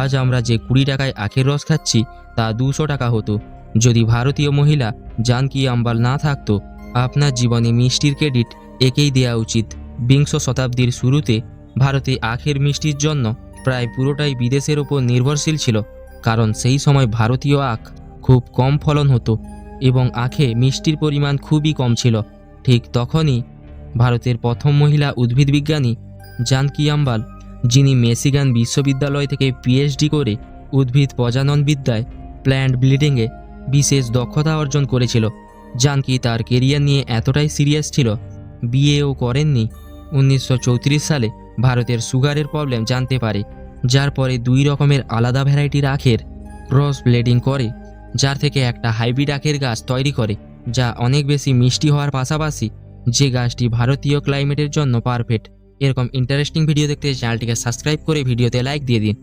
আজ আমরা যে 20 টাকায় আখের রস খাচ্ছি তা 200 টাকা হতো যদি ভারতীয় মহিলা জানকী আম্বাল না থাকতো। আপনার জীবনে মিষ্টির ক্রেডিট একেই দেওয়া উচিত। বিংশ শতাব্দীর শুরুতে ভারতে আখের মিষ্টির জন্য প্রায় পুরোটাই বিদেশের ওপর নির্ভরশীল ছিল, কারণ সেই সময় ভারতীয় আখ খুব কম ফলন হতো এবং আখে মিষ্টির পরিমাণ খুবই কম ছিল। ঠিক তখনই ভারতের প্রথম মহিলা উদ্ভিদবিজ্ঞানী জানকী আম্বাল, যিনি মিশিগান বিশ্ববিদ্যালয় থেকে পিএইচডি করে উদ্ভিদ প্রজননবিদ্যায় প্ল্যান্ট ব্লিডিংয়ে বিশেষ দক্ষতা অর্জন করেছিল। জানকী তার কেরিয়ার নিয়ে এতটাই সিরিয়াস ছিল, বিয়েও করেননি। 1934 সালে ভারতের সুগারের প্রবলেম জানতে পারে, যার পরে 2 রকমের আলাদা ভ্যারাইটির আখের ক্রস ব্লিডিং করে, যার থেকে একটা হাইব্রিড আখের গাছ তৈরি করে, যা অনেক বেশি মিষ্টি হওয়ার পাশাপাশি যে গাছটি ভারতীয় ক্লাইমেটের জন্য পারফেক্ট। এরকম ইন্টারেস্টিং ভিডিও দেখতে চ্যানেলটিকে সাবস্ক্রাইব করে ভিডিওতে লাইক দিয়ে দিন।